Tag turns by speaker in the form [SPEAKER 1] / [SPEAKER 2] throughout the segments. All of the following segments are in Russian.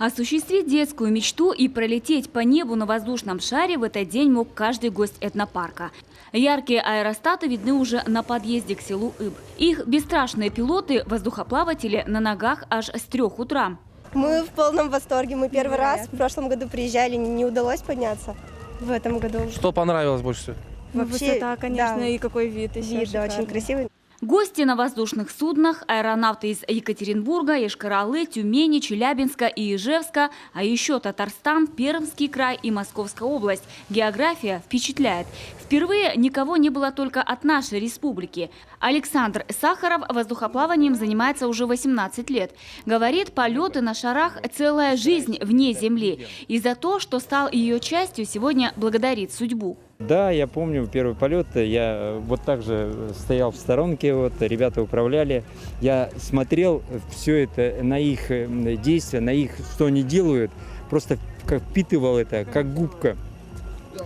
[SPEAKER 1] Осуществить детскую мечту и пролететь по небу на воздушном шаре в этот день мог каждый гость этнопарка. Яркие аэростаты видны уже на подъезде к селу Иб. Их бесстрашные пилоты-воздухоплаватели на ногах аж с 3 утра.
[SPEAKER 2] Мы в полном восторге. Мы первый раз в прошлом году приезжали, не удалось подняться в этом году.
[SPEAKER 3] Что понравилось больше всего?
[SPEAKER 2] Вообще,
[SPEAKER 4] Высота, конечно,
[SPEAKER 2] да,
[SPEAKER 4] и какой вид.
[SPEAKER 2] вид, да, очень красивый.
[SPEAKER 1] Гости на воздушных суднах, аэронавты из Екатеринбурга, Йошкар-Олы, Тюмени, Челябинска и Ижевска, а еще Татарстан, Пермский край и Московская область. География впечатляет. Впервые никого не было только от нашей республики. Александр Сахаров воздухоплаванием занимается уже 18 лет. Говорит, полеты на шарах – целая жизнь вне земли. И за то, что стал ее частью, сегодня благодарит судьбу.
[SPEAKER 5] Да, я помню первый полет, я вот так же стоял в сторонке, вот ребята управляли. Я смотрел все это на их действия, на их, что они делают, просто как впитывал это, как губка.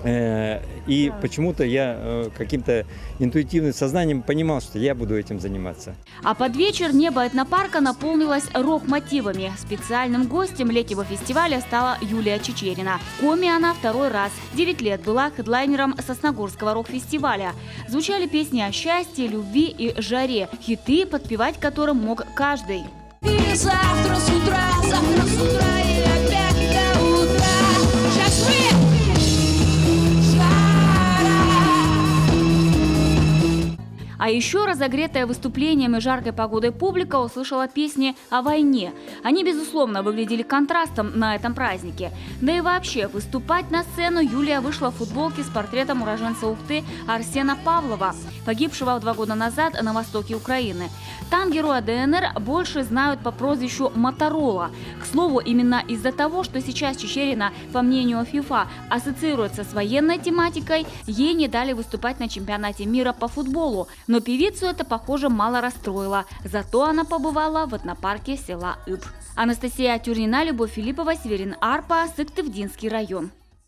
[SPEAKER 5] И почему-то я каким-то интуитивным сознанием понимал, что я буду этим заниматься.
[SPEAKER 1] А под вечер небо этнопарка наполнилось рок-мотивами. Специальным гостем летнего фестиваля стала Юлия Чичерина. В Коми она второй раз. 9 лет была хедлайнером Сосногорского рок-фестиваля. Звучали песни о счастье, любви и жаре. Хиты, подпевать которым мог каждый.
[SPEAKER 6] И завтра с утра и опять до утра. Сейчас мы...
[SPEAKER 1] А еще разогретая выступлениями и жаркой погодой публика услышала песни о войне. Они, безусловно, выглядели контрастом на этом празднике. Да и вообще, выступать на сцену Юлия вышла в футболке с портретом уроженца Ухты Арсена Павлова, погибшего 2 года назад на востоке Украины. Там героя ДНР больше знают по прозвищу Моторола. К слову, именно из-за того, что сейчас Чичерина, по мнению ФИФА, ассоциируется с военной тематикой, ей не дали выступать на чемпионате мира по футболу. Но певицу это, похоже, мало расстроило. Зато она побывала в этнопарке села Иб. Анастасия Тюрнина, Любовь Филиппова, Северин Арпа, Сыктывдинский район.